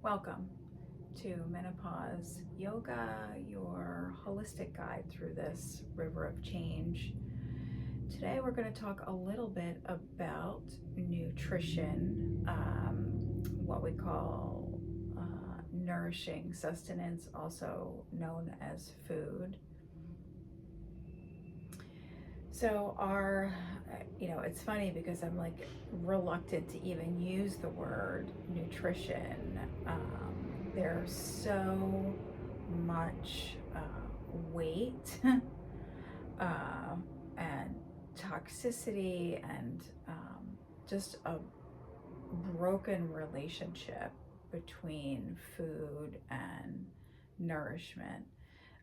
Welcome to Menopause Yoga, your holistic guide through this river of change. Today we're going to talk a little bit about nutrition, what we call nourishing sustenance, also known as food. So it's funny because I'm like reluctant to even use the word nutrition. There's so much weight uh, and toxicity and just a broken relationship between food and nourishment,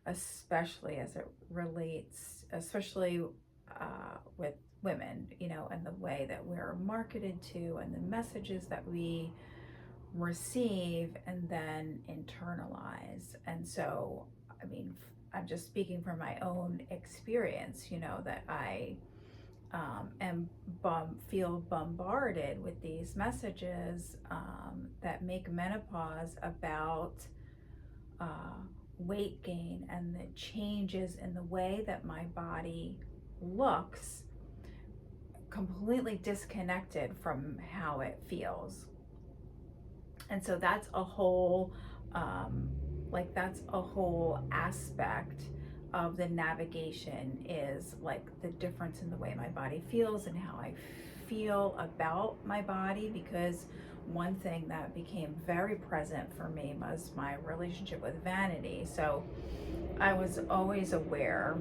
especially as it relates, especially with women, and the way that we're marketed to and the messages that we receive and then internalize. And so, I'm just speaking from my own experience, that I feel bombarded with these messages that make menopause about uh, weight gain and the changes in the way that my body looks, completely disconnected from how it feels. And so that's a whole that's a whole aspect of the navigation, is like the difference in the way my body feels and how I feel about my body. Because one thing that became very present for me was my relationship with vanity. So I was always aware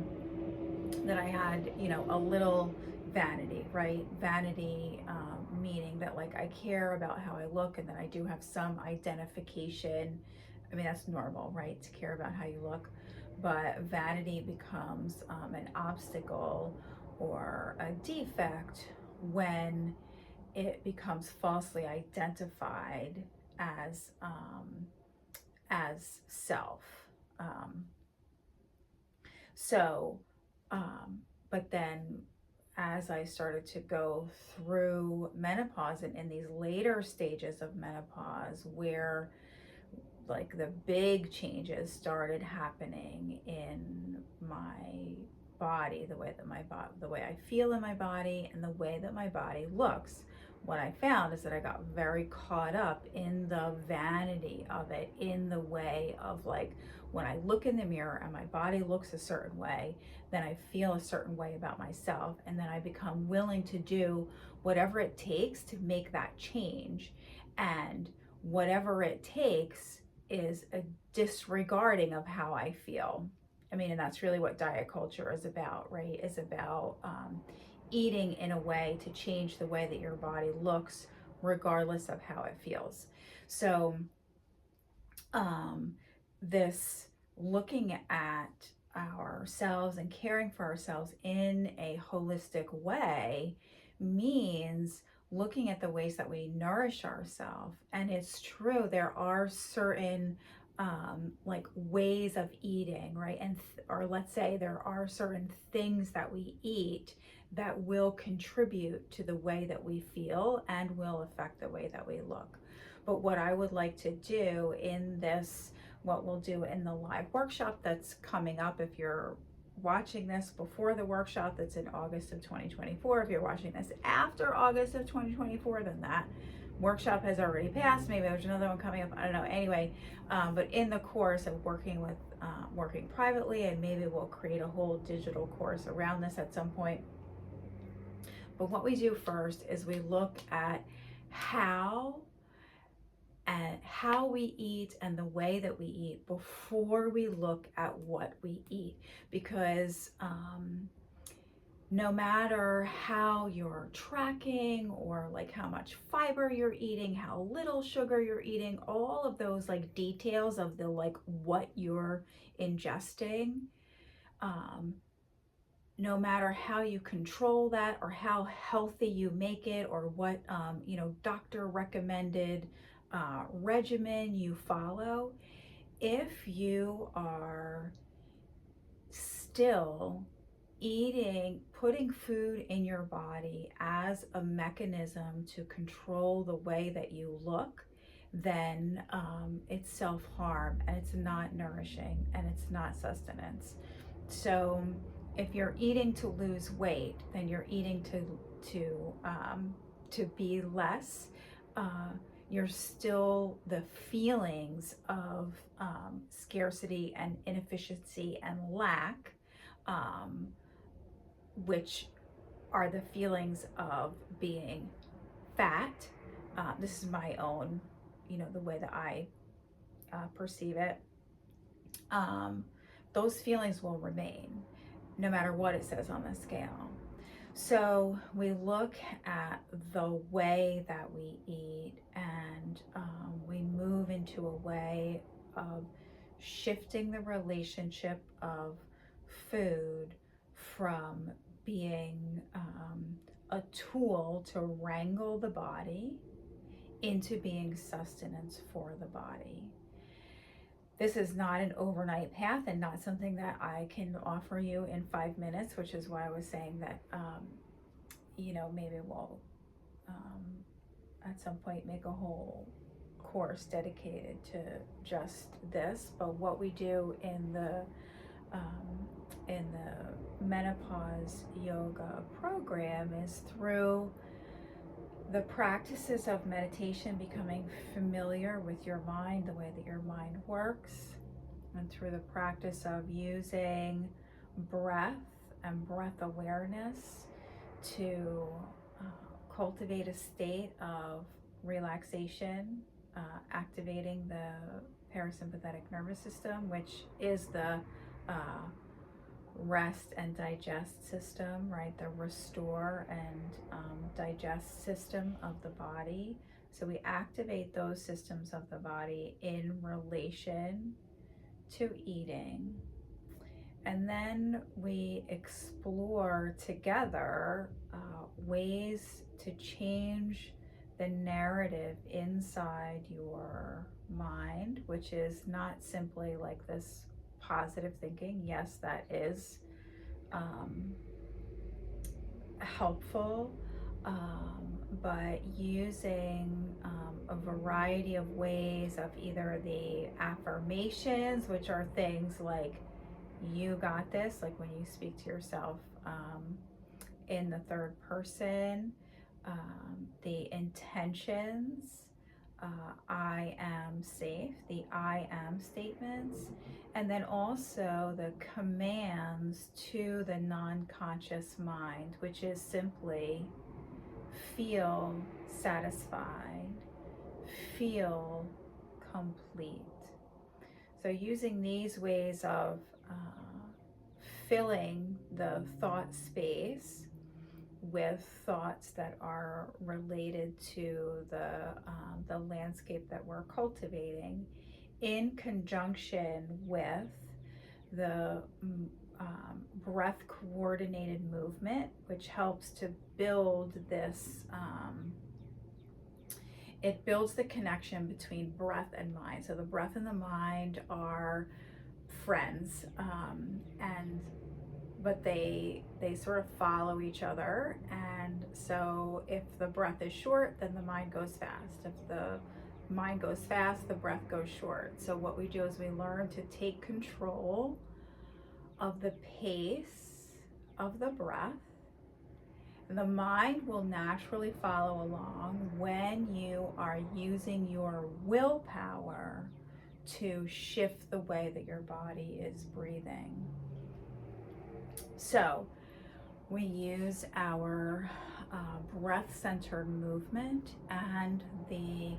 that I had, a little vanity, right? Vanity, meaning that like I care about how I look and that I do have some identification. I mean, that's normal, right? To care about how you look. But vanity becomes an obstacle or a defect when it becomes falsely identified as self. Um, so but then as I started to go through menopause and in these later stages of menopause, where like the big changes started happening in my body, the way I feel in my body and the way that my body looks, what I found is that I got very caught up in the vanity of it, in the way of like when I look in the mirror and my body looks a certain way, then I feel a certain way about myself, and then I become willing to do whatever it takes to make that change. And whatever it takes is a disregarding of how I feel. I mean, and that's really what diet culture is about, right? Is about eating in a way to change the way that your body looks, regardless of how it feels. So, this looking at ourselves and caring for ourselves in a holistic way means looking at the ways that we nourish ourselves. And it's true, there are certain like ways of eating, right? Or let's say there are certain things that we eat that will contribute to the way that we feel and will affect the way that we look. But what I would like to do in this, what we'll do in the live workshop that's coming up, if you're watching this before the workshop that's in August of 2024, if you're watching this after August of 2024, then that workshop has already passed. Maybe there's another one coming up, I don't know. Anyway, but in the course of working privately, and maybe we'll create a whole digital course around this at some point. But what we do first is we look at how we eat and the way that we eat before we look at what we eat. Because no matter how you're tracking, or like how much fiber you're eating, how little sugar you're eating, all of those like details of the like what you're ingesting, no matter how you control that or how healthy you make it, or what doctor recommended regimen you follow, if you are still putting food in your body as a mechanism to control the way that you look, then it's self-harm, and it's not nourishing, and it's not sustenance. So if you're eating to lose weight, then you're eating to be less. You're still, the feelings of scarcity and inefficiency and lack, um, which are the feelings of being fat. This is my own, the way that I perceive it. Um, those feelings will remain no matter what it says on the scale. So we look at the way that we eat, and we move into a way of shifting the relationship of food from being a tool to wrangle the body into being sustenance for the body. This is not an overnight path, and not something that I can offer you in 5 minutes, which is why I was saying that, maybe we'll at some point make a whole course dedicated to just this. But what we do in the Menopause Yoga program is through the practices of meditation, becoming familiar with your mind, the way that your mind works, and through the practice of using breath and breath awareness to cultivate a state of relaxation, activating the parasympathetic nervous system, which is the rest and digest system, right? The restore and digest system of the body. So we activate those systems of the body in relation to eating. And then we explore together ways to change the narrative inside your mind, which is not simply like this positive thinking. Yes, that is helpful, but using a variety of ways of either the affirmations, which are things like, you got this, like when you speak to yourself in the third person, the intentions, I am safe, the I am statements, and then also the commands to the non-conscious mind, which is simply feel satisfied, feel complete. So using these ways of filling the thought space with thoughts that are related to the landscape that we're cultivating, in conjunction with the breath coordinated movement, which helps to build this, it builds the connection between breath and mind. So the breath and the mind are friends, but they sort of follow each other. And so if the breath is short, then the mind goes fast. If the mind goes fast, the breath goes short. So what we do is we learn to take control of the pace of the breath. The mind will naturally follow along when you are using your willpower to shift the way that your body is breathing. So we use our breath-centered movement and the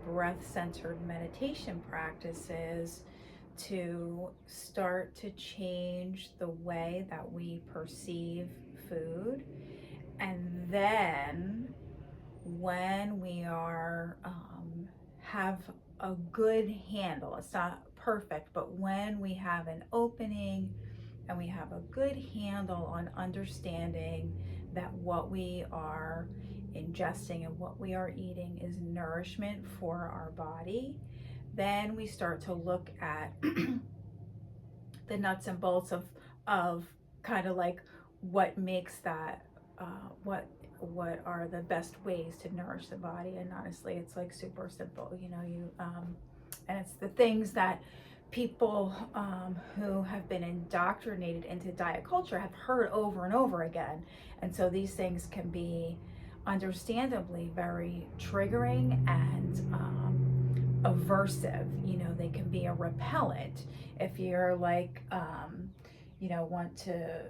breath-centered meditation practices to start to change the way that we perceive food. And then when we are have a good handle, it's not perfect, but when we have an opening and we have a good handle on understanding that what we are ingesting and what we are eating is nourishment for our body, then we start to look at the nuts and bolts of kind of like what makes that, what are the best ways to nourish the body. And honestly, it's like super simple, and it's the things that people who have been indoctrinated into diet culture have heard over and over again. And so these things can be understandably very triggering and aversive. They can be a repellent if you're like, want to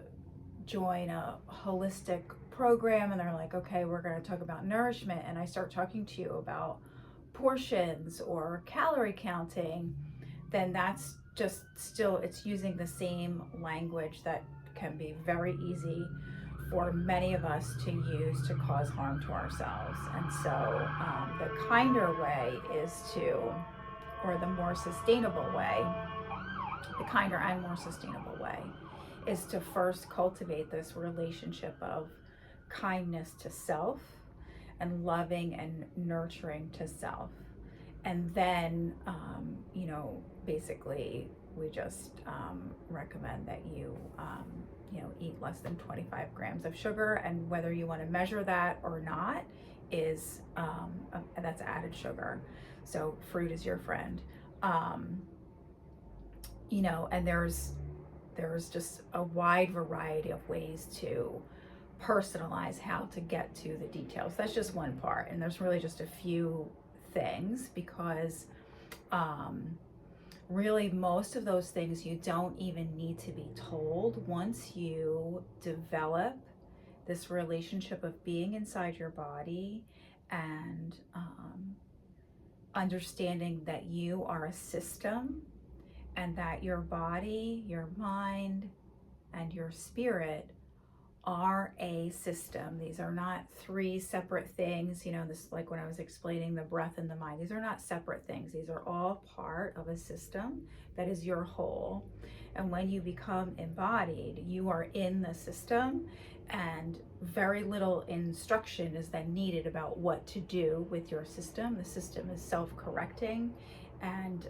join a holistic program and they're like, okay, we're going to talk about nourishment, and I start talking to you about portions or calorie counting, then that's just still, it's using the same language that can be very easy for many of us to use to cause harm to ourselves. And so the kinder way is to, or the more sustainable way, the kinder and more sustainable way is to first cultivate this relationship of kindness to self and loving and nurturing to self. And then, basically, we just recommend that eat less than 25 grams of sugar. And whether you want to measure that or not is, that's added sugar. So fruit is your friend. And there's just a wide variety of ways to personalize how to get to the details. That's just one part. And there's really just a few things, because really most of those things you don't even need to be told. Once you develop this relationship of being inside your body and understanding that you are a system, and that your body, your mind, and your spirit are a system. These are not three separate things. This is like when I was explaining the breath and the mind. These are not separate things. These are all part of a system that is your whole. And when you become embodied, you are in the system, and very little instruction is then needed about what to do with your system. The system is self-correcting and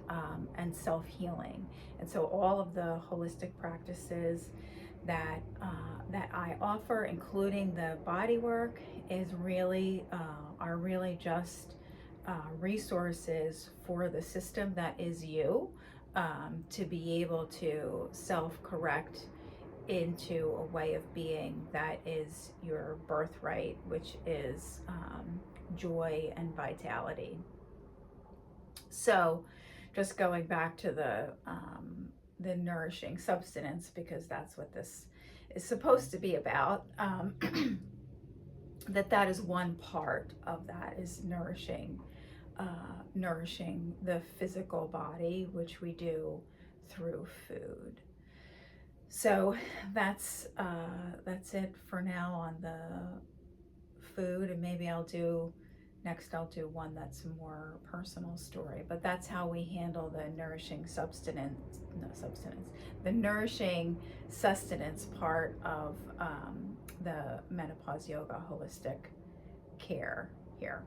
self-healing. And so all of the holistic practices that I offer, including the body work, are really just resources for the system that is you, to be able to self-correct into a way of being that is your birthright, which is joy and vitality. So just going back to the nourishing substance, because that's what this is supposed to be about, that is one part of that, is nourishing the physical body, which we do through food. So that's it for now on the food, and maybe I'll do one that's more personal story. But that's how we handle the the nourishing sustenance part of the Menopause Yoga holistic care here.